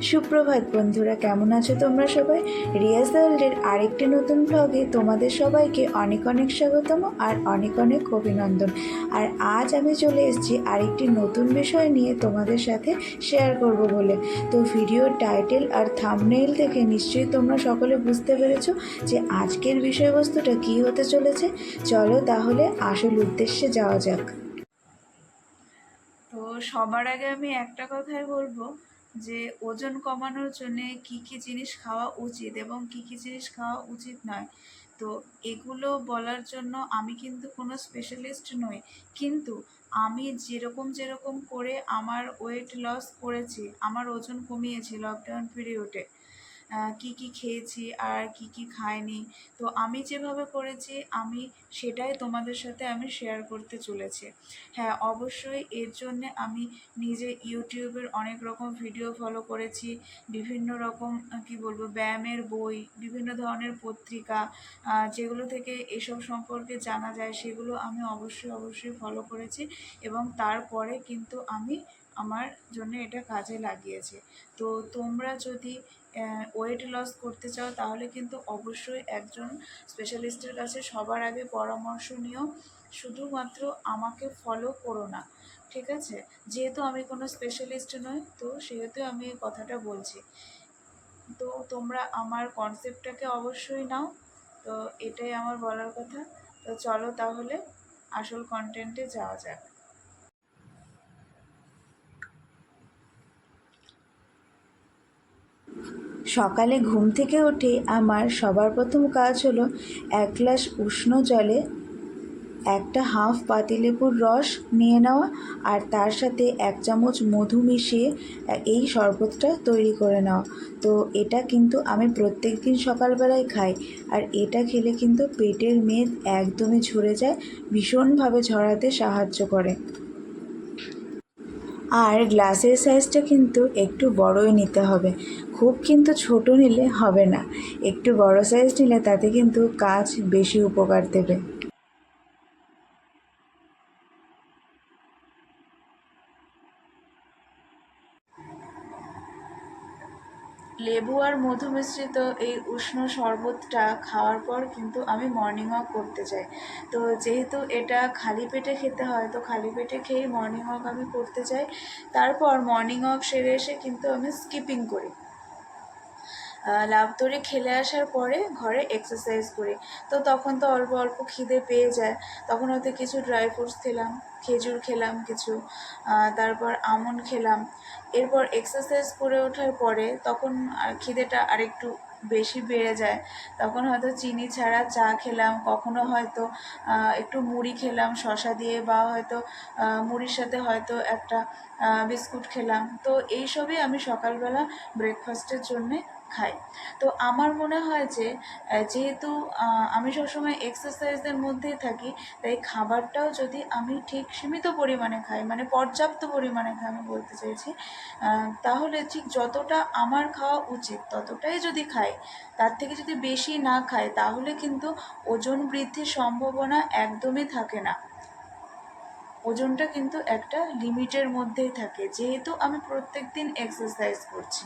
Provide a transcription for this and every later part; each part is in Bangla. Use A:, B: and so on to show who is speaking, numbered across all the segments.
A: সুপ্রভাত বন্ধুরা, কেমন আছো তোমরা সবাই? রিয়াজ ওয়ার্ল্ডের আরেকটি নতুন ব্লগে তোমাদের সবাইকে অনেক অনেক স্বাগতম আর অনেক অনেক অভিনন্দন। আর আজ আমি চলে এসেছি আরেকটি নতুন বিষয় নিয়ে তোমাদের সাথে শেয়ার করব বলে। তো ভিডিওর টাইটেল আর থাম্বনেইল দেখে নিশ্চয়ই তোমরা সকলে বুঝতে পেরেছো যে আজকের বিষয়বস্তুটা কী হতে চলেছে। চলো তাহলে আসল উদ্দেশ্যে যাওয়া যাক। তো সবার আগে আমি একটা কথাই বলবো যে ওজন কমানোর জন্য কি কি জিনিস খাওয়া উচিত এবং কি কি জিনিস খাওয়া উচিত নয়। তো এগুলো বলার জন্য আমি কিন্তু কোনো স্পেশালিস্ট নই, কিন্তু আমি যেরকম যেরকম করে আমার ওয়েট লস করেছি, আমার ওজন কমিয়েছি লকডাউন পিরিয়ডে, কি কি খেয়েছি আর কি কি খাইনি, তো আমি যেভাবে করেছি আমি সেটাই তোমাদের সাথে আমি শেয়ার করতে চলেছি। হ্যাঁ, অবশ্যই এর জন্য আমি নিজে ইউটিউবের অনেক রকম ভিডিও ফলো করেছি, বিভিন্ন রকম কি বলবো ব্যায়ামের বই, বিভিন্ন ধরনের পত্রিকা, যেগুলো থেকে এসব সম্পর্কে জানা যায় সেগুলো আমি অবশ্যই ফলো করেছি এবং তারপরে কিন্তু আমি আমার জন্য এটা কাজে লাগিয়েছি। তো তোমরা যদি ওয়েট লস করতে চাও তাহলে কিন্তু অবশ্যই একজন স্পেশালিস্টের কাছে সবার আগে পরামর্শ নিও। শুধুমাত্র আমাকে ফলো করো না, ঠিক আছে? যেহেতু আমি কোনো স্পেশালিস্ট নই, তো সেহেতু আমি এই কথাটা বলছি। তো তোমরা আমার কনসেপ্টটাকে অবশ্যই নাও। তো এটাই আমার বলার কথা। তো চলো তাহলে আসল কন্টেন্টে যাওয়া যাক। সকালে ঘুম থেকে উঠে আমার সবার প্রথম কাজ হলো এক গ্লাস উষ্ণ জলে একটা হাফ পাতিলেবুর রস নিয়ে নেওয়া আর তার সাথে এক চামচ মধু মিশিয়ে এই শরবতটা তৈরি করে নেওয়া। তো এটা কিন্তু আমি প্রত্যেক দিন সকালবেলায় খাই, আর এটা খেলে কিন্তু পেটের মেদ একদমই ঝরে যায়, ভীষণভাবে ঝরাতে সাহায্য করে। আর গ্লাসের সাইজটা কিন্তু একটু বড়ই নিতে হবে, খুব কিন্তু ছোট নিলে হবে না, একটু বড় সাইজ নিলে তাতে কিন্তু কাজ বেশি উপকার দেবে। লেবু আর মধু মিশ্রিত এই উষ্ণ শরবতটা খাওয়ার পর কিন্তু আমি মর্নিং ওয়াক করতে যাই। তো যেহেতু এটা খালি পেটে খেতে হয়, তো খালি পেটে খেয়েই মর্নিং ওয়াক আমি করতে যাই। তারপর মর্নিং ওয়াক সেরে এসে কিন্তু আমি স্কিপিং করি। লাফ দড়ি খেলে আসার পরে ঘরে এক্সারসাইজ করি। তো তখন তো অল্প অল্প খিদে পেয়ে যায়, তখন হয়তো কিছু ড্রাই ফ্রুটস খেলাম, খেজুর খেলাম কিছু, তারপর আমন্ড খেলাম। এরপর এক্সারসাইজ করে ওঠার পরে তখন খিদেটা আরেকটু বেশি বেড়ে যায়, তখন হয়তো চিনি ছাড়া চা খেলাম, কখনো হয়তো একটু মুড়ি খেলাম শসা দিয়ে, বা হয়তো মুড়ির সাথে হয়তো একটা বিস্কুট খেলাম। তো এইসবই আমি সকালবেলা ব্রেকফাস্টের জন্যে খাই। তো আমার মনে হয় যে যেহেতু আমি সবসময় এক্সারসাইজের মধ্যেই থাকি, তাই খাবারটাও যদি আমি ঠিক সীমিত পরিমাণে খাই, মানে পর্যাপ্ত পরিমাণে খাই আমি বলতে চাইছি, তাহলে ঠিক যতটা আমার খাওয়া উচিত ততটাই যদি খাই, তার থেকে যদি বেশি না খাই, তাহলে কিন্তু ওজন বৃদ্ধির সম্ভাবনা একদমই থাকে না। ওজনটা কিন্তু একটা লিমিটের মধ্যেই থাকে, যেহেতু আমি প্রত্যেক দিন এক্সারসাইজ করছি।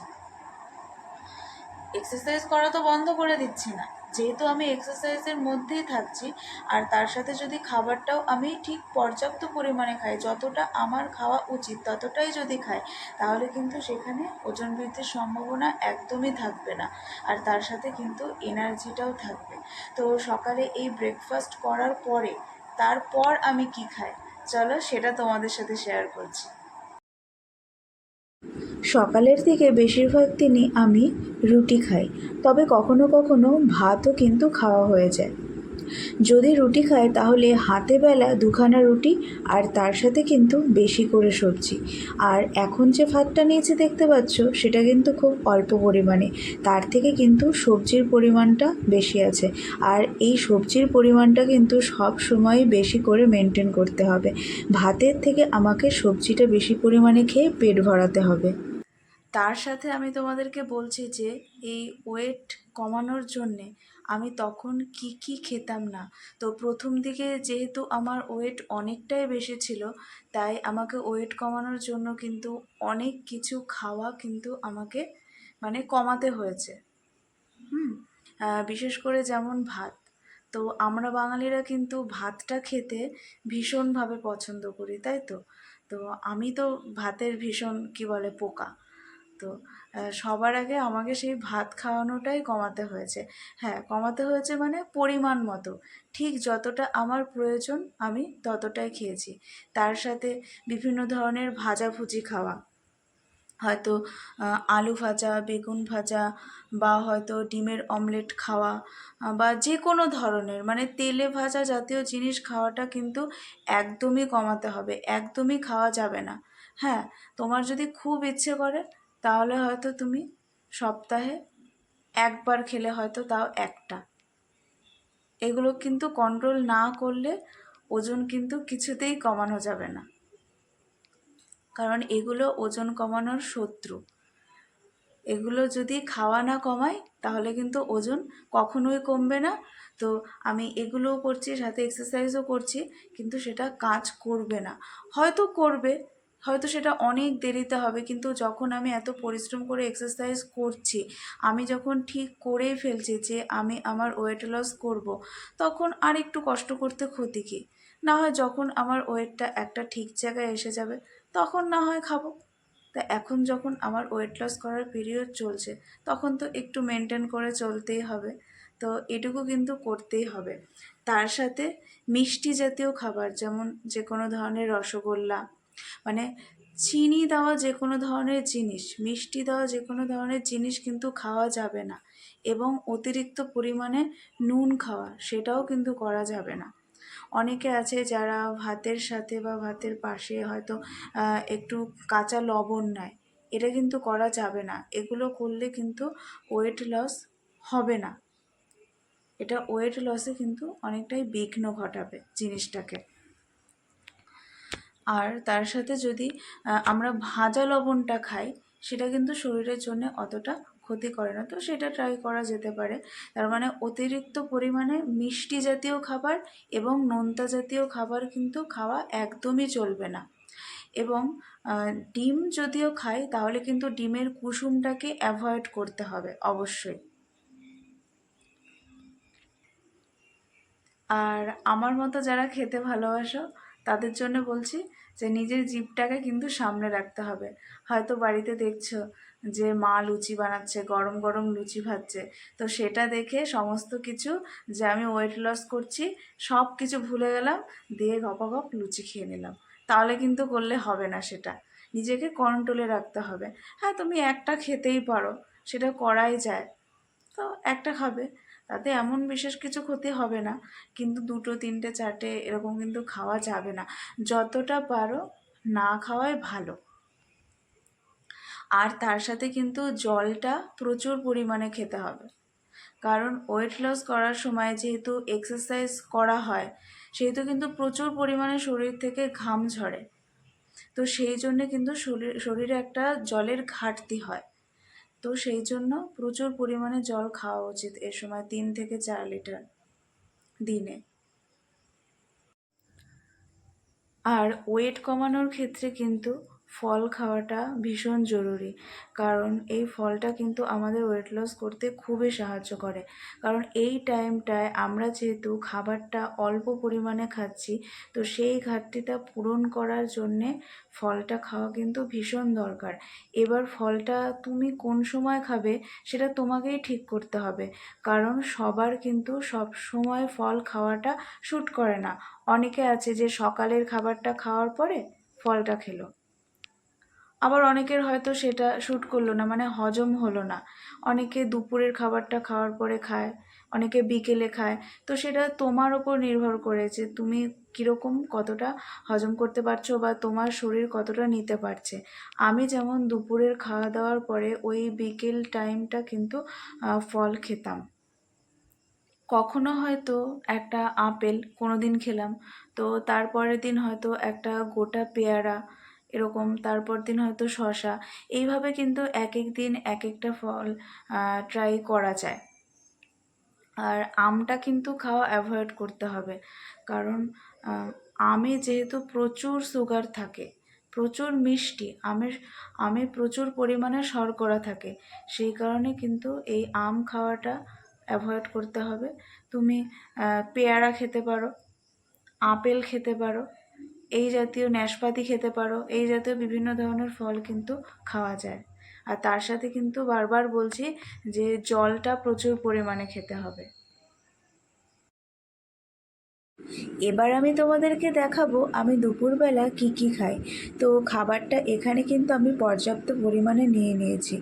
A: এক্সারসাইজ করা তো বন্ধ করে দিচ্ছি না, যেহেতু আমি এক্সারসাইজের মধ্যেই থাকছি, আর তার সাথে যদি খাবারটাও আমি ঠিক পর্যাপ্ত পরিমাণে খাই, যতটা আমার খাওয়া উচিত ততটাই যদি খাই, তাহলে কিন্তু সেখানে ওজন বৃদ্ধির সম্ভাবনা একদমই থাকবে না, আর তার সাথে কিন্তু এনার্জিটাও থাকবে। তো সকালে এই ব্রেকফাস্ট করার পরে তারপর আমি কি খাই, চলো সেটা তোমাদের সাথে শেয়ার করছি। সকালের দিকে বেশিরভাগ দিনই আমি রুটি খাই, তবে কখনো কখনো ভাতও কিন্তু খাওয়া হয়ে যায়। যদি রুটি খাই তাহলে হাতে বেলা দুখানা রুটি, আর তার সাথে কিন্তু বেশি করে সবজি। আর এখন যে ভাতটা নিয়েছি দেখতে পাচ্ছ, সেটা কিন্তু খুব অল্প পরিমাণে, তার থেকে কিন্তু সবজির পরিমাণটা বেশি আছে। আর এই সবজির পরিমাণটা কিন্তু সব সময় বেশি করে মেনটেন করতে হবে। ভাতের থেকে আমাকে সবজিটা বেশি পরিমাণে খেয়ে পেট ভরাতে হবে। তার সাথে আমি তোমাদেরকে বলছি যে এই ওয়েট কমানোর জন্যে আমি তখন কি কি খেতাম না। তো প্রথম দিকে যেহেতু আমার ওয়েট অনেকটাই বেশি ছিল, তাই আমাকে ওয়েট কমানোর জন্য কিন্তু অনেক কিছু খাওয়া কিন্তু আমাকে মানে কমাতে হয়েছে। হুম। বিশেষ করে যেমন ভাত, তো আমরা বাঙালিরা কিন্তু ভাতটা খেতে ভীষণভাবে পছন্দ করি, তাই তো? তো আমি তো ভাতের ভীষণ কি বলে পোকা। তো সবার আগে আমাকে সেই ভাত খাওয়ানোটাই কমাতে হয়েছে। হ্যাঁ, কমাতে হয়েছে মানে পরিমাণ মতো, ঠিক যতটা আমার প্রয়োজন আমি ততটাই খেয়েছি। তার সাথে বিভিন্ন ধরনের ভাজাভুজি খাওয়া, হয়তো আলু ভাজা, বেগুন ভাজা, বা হয়তো ডিমের অমলেট খাওয়া, বা যে কোনো ধরনের মানে তেলে ভাজা জাতীয় জিনিস খাওয়াটা কিন্তু একদমই কমাতে হবে, একদমই খাওয়া যাবে না। হ্যাঁ, তোমার যদি খুব ইচ্ছে করে তাহলে হয়তো তুমি সপ্তাহে একবার খেলে হয়তো তাও একটা। এগুলো কিন্তু কন্ট্রোল না করলে ওজন কিন্তু কিছুতেই কমানো যাবে না, কারণ এগুলো ওজন কমানোর শত্রু। এগুলো যদি খাওয়া না কমায় তাহলে কিন্তু ওজন কখনোই কমবে না। তো আমি এগুলোও করছি, সাথে এক্সারসাইজও করছি, কিন্তু সেটা কাজ করবে না। হয়তো করবে, হয়তো সেটা অনেক দেরিতে হবে, কিন্তু যখন আমি এত পরিশ্রম করে এক্সারসাইজ করছি, আমি যখন ঠিক করেই ফেলছি যে আমি আমার ওয়েট লস করব, তখন আর একটু কষ্ট করতে ক্ষতি কী? না হয় যখন আমার ওয়েটটা একটা ঠিক জায়গায় এসে যাবে তখন না হয় খাবো। তা এখন যখন আমার ওয়েট লস করার পিরিয়ড চলছে, তখন তো একটু মেনটেন করে চলতেই হবে। তো এটুকু কিন্তু করতেই হবে। তার সাথে মিষ্টি জাতীয় খাবার, যেমন যে কোনো ধরনের রসগোল্লা, মানে চিনি দেওয়া যে কোনো ধরনের জিনিস, মিষ্টি দেওয়া যে কোনো ধরনের জিনিস কিন্তু খাওয়া যাবে না। এবং অতিরিক্ত পরিমাণে নুন খাওয়া, সেটাও কিন্তু করা যাবে না। অনেকে আছে যারা ভাতের সাথে বা ভাতের পাশে হয়তো একটু কাঁচা লবণ নেয়, এটা কিন্তু করা যাবে না। এগুলো করলে কিন্তু ওয়েট লস হবে না, এটা ওয়েট লসে কিন্তু অনেকটাই বিঘ্ন ঘটাবে জিনিসটাকে। আর তার সাথে যদি আমরা ভাজা লবণটা খাই, সেটা কিন্তু শরীরের জন্য অতটা ক্ষতি করে না, তো সেটা ট্রাই করা যেতে পারে। তার মানে অতিরিক্ত পরিমাণে মিষ্টি জাতীয় খাবার এবং নোনতা জাতীয় খাবার কিন্তু খাওয়া একদমই চলবে না। এবং ডিম যদিও খাই তাহলে কিন্তু ডিমের কুসুমটাকে অ্যাভয়েড করতে হবে অবশ্যই। আর আমার মতো যারা খেতে ভালোবাসো তাদের জন্য বলছি যে নিজের জিভটাকে কিন্তু সামনে রাখতে হবে। হয়তো বাড়িতে দেখছো যে মা লুচি বানাচ্ছে, গরম গরম লুচি ভাজছে, তো সেটা দেখে সমস্ত কিছু, যে আমি ওয়েট লস করছি, সব কিছু ভুলে গেলাম, দিয়ে গপাগপ লুচি খেয়ে নিলাম। তাহলে কিন্তু করলে হবে না, সেটা নিজেকে কন্ট্রোলে রাখতে হবে। হ্যাঁ, তুমি একটা খেতেই পারো, সেটা করাই যায়, তো একটা খাবে, তাতে এমন বিশেষ কিছু ক্ষতি হবে না। কিন্তু দুটো তিনটে চারটে এরকম কিন্তু খাওয়া যাবে না, যতটা পারো না খাওয়াই ভালো। আর তার সাথে কিন্তু জলটা প্রচুর পরিমাণে খেতে হবে, কারণ ওয়েট লস করার সময় যেহেতু এক্সারসাইজ করা হয়, সেহেতু কিন্তু প্রচুর পরিমাণে শরীর থেকে ঘাম ঝরে। তো সেই জন্যে কিন্তু শরীরে একটা জলের ঘাটতি হয়। তো সেই জন্য প্রচুর পরিমাণে জল খাওয়া উচিত এ সময়, 3 থেকে 4 লিটার দিনে। আর ওয়েট কমানোর ক্ষেত্রে কিন্তু ফল খাওয়াটা ভীষণ জরুরি, কারণ এই ফলটা কিন্তু আমাদের ওয়েট লস করতে খুবই সাহায্য করে। কারণ এই টাইমটায় আমরা যেহেতু খাবারটা অল্প পরিমাণে খাচ্ছি, তো সেই ঘাটতিটা পূরণ করার জন্যে ফলটা খাওয়া কিন্তু ভীষণ দরকার। এবার ফলটা তুমি কোন সময় খাবে সেটা তোমাকেই ঠিক করতে হবে, কারণ সবার কিন্তু সব সময় ফল খাওয়াটা শ্যুট করে না। অনেকে আছে যে সকালের খাবারটা খাওয়ার পরে ফলটা খেলো, আবার অনেকের হয়তো সেটা শ্যুট করলো না, মানে হজম হলো না। অনেকে দুপুরের খাবারটা খাওয়ার পরে খায়, অনেকে বিকেলে খায়। তো সেটা তোমার ওপর নির্ভর করে যে তুমি কীরকম কতটা হজম করতে পারছো বা তোমার শরীর কতটা নিতে পারছে। আমি যেমন দুপুরের খাওয়া দাওয়ার পরে ওই বিকেল টাইমটা কিন্তু ফল খেতাম। কখনো হয়তো একটা আপেল কোনো দিন খেলাম, তো তারপরের দিন হয়তো একটা গোটা পেয়ারা, এরকম তারপর দিন হয়তো শশা। এইভাবে কিন্তু এক এক দিন এক একটা ফল ট্রাই করা যায়। আর আমটা কিন্তু খাওয়া অ্যাভয়েড করতে হবে, কারণ আমে যেহেতু প্রচুর সুগার থাকে, প্রচুর মিষ্টি, আমে প্রচুর পরিমাণে শর্করা থাকে, সেই কারণে কিন্তু এই আম খাওয়াটা অ্যাভয়েড করতে হবে। তুমি পেয়ারা খেতে পারো, আপেল খেতে পারো, এই জাতীয় নাশপাতি খেতে পারো, এই জাতীয় বিভিন্ন ধরনের ফল কিন্তু খাওয়া যায়। আর তার সাথে কিন্তু বারবার বলছি যে জলটা প্রচুর পরিমাণে খেতে হবে। এবার আমি তোমাদেরকে দেখাবো আমি দুপুরবেলা কি কি খাই। তো খাবারটা এখানে কিন্তু আমি পর্যাপ্ত পরিমাণে নিয়ে নিয়েছি।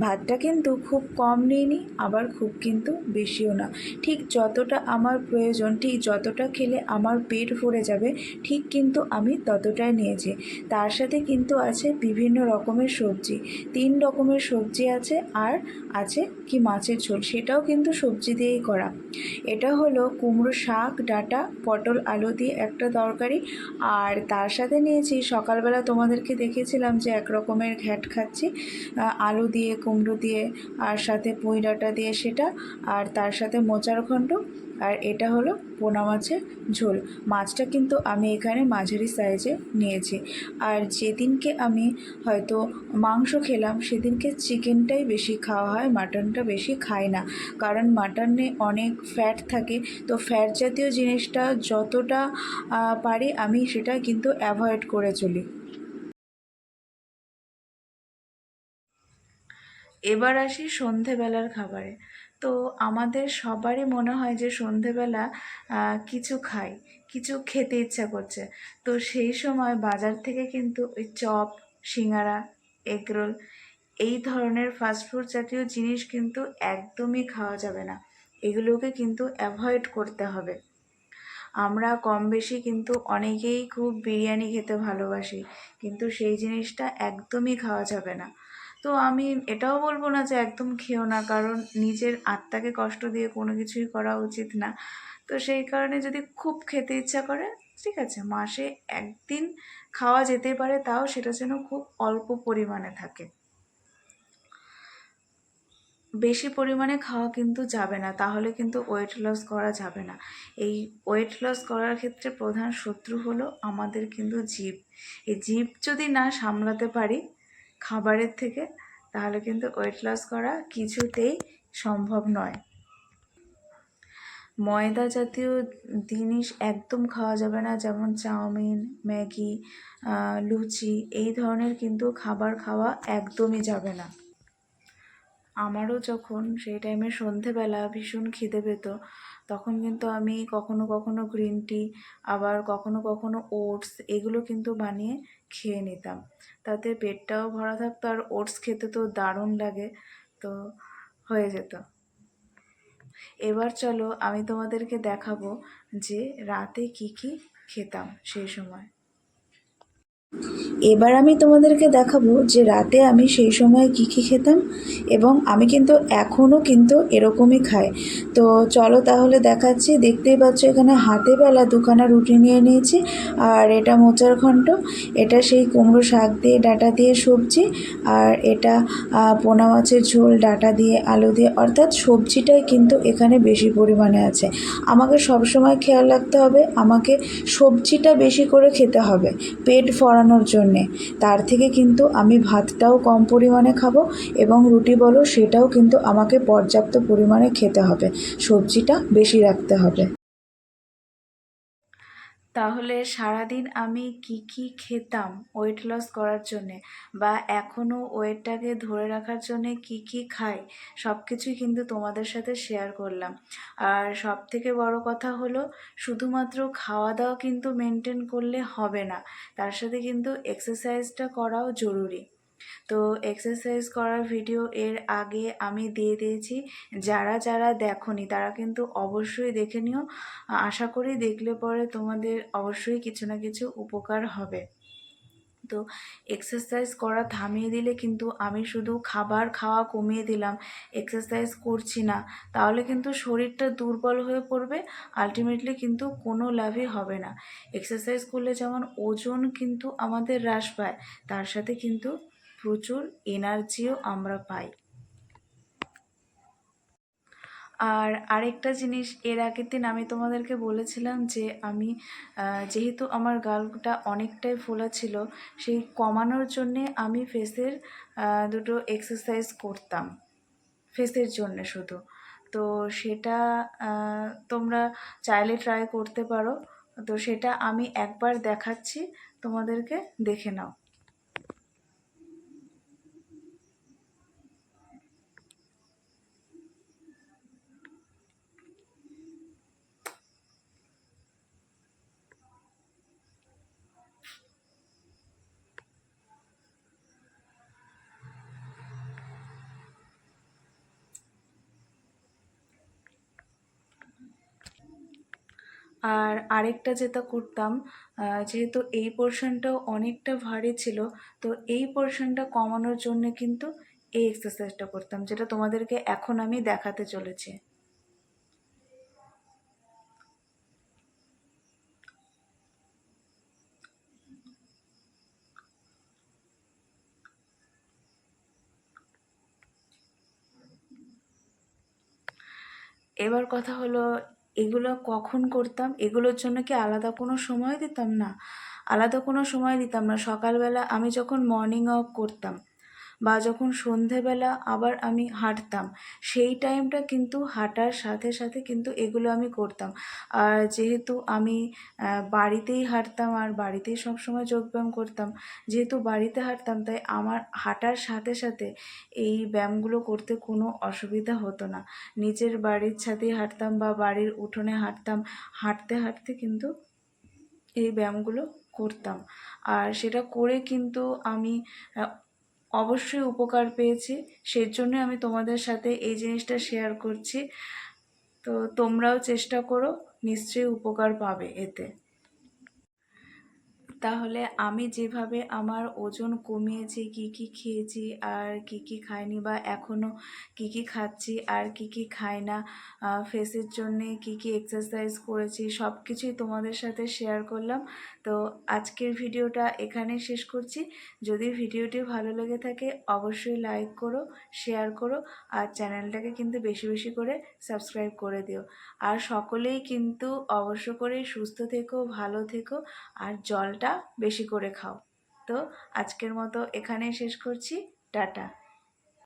A: ভাতটা কিন্তু খুব কম নিইনি, আবার খুব কিন্তু বেশিও না। ঠিক যতটা আমার প্রয়োজন, ঠিক যতটা খেলে আমার পেট ভরে যাবে, ঠিক কিন্তু আমি ততটাই নিয়েছি। তার সাথে কিন্তু আছে বিভিন্ন রকমের সবজি, 3 রকমের সবজি আছে, আর আছে কি মাছের ঝোল, সেটাও কিন্তু সবজি দিয়েই করা। এটা হলো কুমড়ো শাক ডাঁটা পটল আলু দিয়ে একটা তরকারি। আর তার সাথে নিয়েছি, সকালবেলা তোমাদেরকে দেখেছিলাম যে এক রকমের ঘ্যাট খাচ্ছি, আলু দিয়ে কুমড়ো দিয়ে আর সাথে পুঁই ডাঁটা দিয়ে সেটা, আর তার সাথে মোচার ঘণ্ট, আর এটা হলো পোনা মাছের ঝোল। মাছটা কিন্তু আমি এখানে মাঝারি সাইজে নিয়েছি। আর যেদিনকে আমি হয়তো মাংস খেলাম সেদিনকে চিকেনটাই বেশি খাওয়া হয়, মাটনটা বেশি খাই না, কারণ মাটনে অনেক ফ্যাট থাকে। তো ফ্যাট জাতীয় জিনিসটা যতটা পারি আমি সেটা কিন্তু অ্যাভয়েড করে চলি। এবার আসি সন্ধেবেলার খাবারে। তো আমাদের সবারই মনে হয় যে সন্ধেবেলা কিছু খাই, কিছু খেতে ইচ্ছা করছে। তো সেই সময় বাজার থেকে কিন্তু ওই চপ, সিঙ্গারা, এগরোল, এই ধরনের ফাস্টফুড জাতীয় জিনিস কিন্তু একদমই খাওয়া যাবে না। এগুলোকে কিন্তু অ্যাভয়েড করতে হবে। আমরা কম বেশি কিন্তু অনেকেই খুব বিরিয়ানি খেতে ভালোবাসি, কিন্তু সেই জিনিসটা একদমই খাওয়া যাবে না। তো আমি এটাও বলবো না যে একদম খেও না, কারণ নিজের আত্মাকে কষ্ট দিয়ে কোনো কিছুই করা উচিত না। তো সেই কারণে যদি খুব খেতে ইচ্ছা করে, ঠিক আছে, মাসে একদিন খাওয়া যেতে পারে, তাও সেটা যেন খুব অল্প পরিমাণে থাকে। বেশি পরিমাণে খাওয়া কিন্তু যাবে না, তাহলে কিন্তু ওয়েট লস করা যাবে না। এই ওয়েট লস করার ক্ষেত্রে প্রধান শত্রু হলো আমাদের কিন্তু জিভ। এই জিভ যদি না সামলাতে পারি খাবারের থেকে, তাহলে কিন্তু ওয়েট লস করা কিছুতেই সম্ভব নয়। ময়দা জাতীয় জিনিস একদম খাওয়া যাবে না, যেমন চাউমিন, ম্যাগি, লুচি, এই ধরনের কিন্তু খাবার খাওয়া একদমই যাবে না। আমারও যখন সেই টাইমে সন্ধেবেলা ভীষণ খিদে পেত, তখন কিন্তু আমি কখনো কখনো গ্রিন টি, আবার কখনো কখনো ওটস, এগুলো কিন্তু বানিয়ে খেয়ে নিতাম। তাতে পেটটাও ভরা থাকতো, আর ওটস খেতে তো দারুণ লাগে, তো হয়ে যেত। এবার চলো আমি তোমাদেরকে দেখাবো যে রাতে কি কি খেতাম সেই সময়। এবার আমি তোমাদেরকে দেখাবো যে রাতে আমি সেই সময় কী কী খেতাম, এবং আমি কিন্তু এখনও কিন্তু এরকমই খাই। তো চলো তাহলে দেখাচ্ছি। দেখতেই পাচ্ছ এখানে হাতে বেলা দুখানা রুটি নিয়ে নিয়েছি, আর এটা মোচার ঘণ্ট, এটা সেই কুমড়ো শাক দিয়ে ডাঁটা দিয়ে সবজি, আর এটা পোনা মাছের ঝোল ডাঁটা দিয়ে আলু দিয়ে, অর্থাৎ সবজিটাই কিন্তু এখানে বেশি পরিমাণে আছে। আমাকে সবসময় খেয়াল রাখতে হবে, আমাকে সবজিটা বেশি করে খেতে হবে পেট ভরানোর জন্যে। তার থেকে কিন্তু আমি ভাতটাও কম পরিমাণে খাবো, এবং রুটি বলো সেটাও কিন্তু আমাকে পর্যাপ্ত পরিমাণে খেতে হবে, সবজিটা বেশি রাখতে হবে। তাহলে সারাদিন আমি কি কি খেতাম ওয়েট লস করার জন্যে, বা এখনও ওয়েটটাকে ধরে রাখার জন্যে কি কি খাই, সব কিছুই কিন্তু তোমাদের সাথে শেয়ার করলাম। আর সব থেকে বড় কথা হলো, শুধুমাত্র খাওয়া দাওয়া কিন্তু মেনটেন করলে হবে না, তার সাথে কিন্তু এক্সারসাইজটা করাও জরুরি। তো এক্সারসাইজ করার ভিডিও এর আগে আমি দিয়ে দিয়েছি, যারা যারা দেখোনি তারা কিন্তু অবশ্যই দেখে নিও। আশা করি দেখলে পরে তোমাদের অবশ্যই কিছু না কিছু উপকার হবে। তো এক্সারসাইজ করা থামিয়ে দিলে কিন্তু, আমি শুধু খাবার খাওয়া কমিয়ে দিলাম, এক্সারসাইজ করছি না, তাহলে কিন্তু শরীরটা দুর্বল হয়ে পড়বে, আলটিমেটলি কিন্তু কোনো লাভই হবে না। এক্সারসাইজ করলে যেমন ওজন কিন্তু আমাদের হ্রাস পায়, তার সাথে কিন্তু প্রচুর এনার্জিও আমরা পাই। আর আরেকটা জিনিস, এর আগের দিন আমি তোমাদেরকে বলেছিলাম যে আমি যেহেতু আমার গালটা অনেকটাই ফোলা ছিল, সেই কমানোর জন্যে আমি ফেসের দুটো এক্সারসাইজ করতাম, ফেসের জন্যে শুধু। তো সেটা তোমরা চাইলে ট্রাই করতে পারো। তো সেটা আমি একবার দেখাচ্ছি তোমাদেরকে, দেখে নাও। আর আরেকটা যেটা করতাম, যেহেতু এই পোর্শনটাও অনেকটা ভারী ছিল, তো এই পোর্শনটা কমানোর জন্য কিন্তু এই এক্সারসাইজটা করতাম, যেটা তোমাদেরকে এখন আমি দেখাতে চলেছি। এবার কথা হলো, এগুলো কখন করতাম? এগুলোর জন্য কি আলাদা কোনো সময় দিতাম? না, আলাদা কোনো সময় দিতাম না। সকালবেলা আমি যখন মর্নিং ওয়াক করতাম বা যখন সন্ধেবেলা আবার আমি হাঁটতাম, সেই টাইমটা কিন্তু হাঁটার সাথে সাথে কিন্তু এগুলো আমি করতাম। আর যেহেতু আমি বাড়িতেই হাঁটতাম আর বাড়িতেই সবসময় যোগব্যায়াম করতাম, যেহেতু বাড়িতে হাঁটতাম তাই আমার হাঁটার সাথে সাথে এই ব্যায়ামগুলো করতে কোনো অসুবিধা হতো না। নিজের বাড়ির ছাদেই হাঁটতাম বা বাড়ির উঠোনে হাঁটতাম, হাঁটতে হাঁটতে কিন্তু এই ব্যায়ামগুলো করতাম। আর সেটা করে কিন্তু আমি অবশ্যই উপকার পেয়েছি, সেজন্য আমি তোমাদের সাথে এই জিনিসটা শেয়ার করছি। তো তোমরাও চেষ্টা করো, নিশ্চয়ই উপকার পাবে এতে। তাহলে আমি যেভাবে আমার ওজন কমিয়েছি, কি কি খেয়েছি আর কি কি খাইনি, বা এখনও কি কি খাচ্ছি আর কি কি খাই না, ফেসের জন্যে কি কি এক্সারসাইজ করেছি, সব কিছুই তোমাদের সাথে শেয়ার করলাম। তো আজকের ভিডিওটা এখানেই শেষ করছি। যদি ভিডিওটি ভালো লেগে থাকে অবশ্যই লাইক করো, শেয়ার করো, আর চ্যানেলটাকে কিন্তু বেশি বেশি করে সাবস্ক্রাইব করে দিও। আর সকলেই কিন্তু অবশ্য করে সুস্থ থেকো, ভালো থেকো, আর জলটা বেশি করে খাও। তো আজকের মতো এখানেই শেষ করছি। টাটা।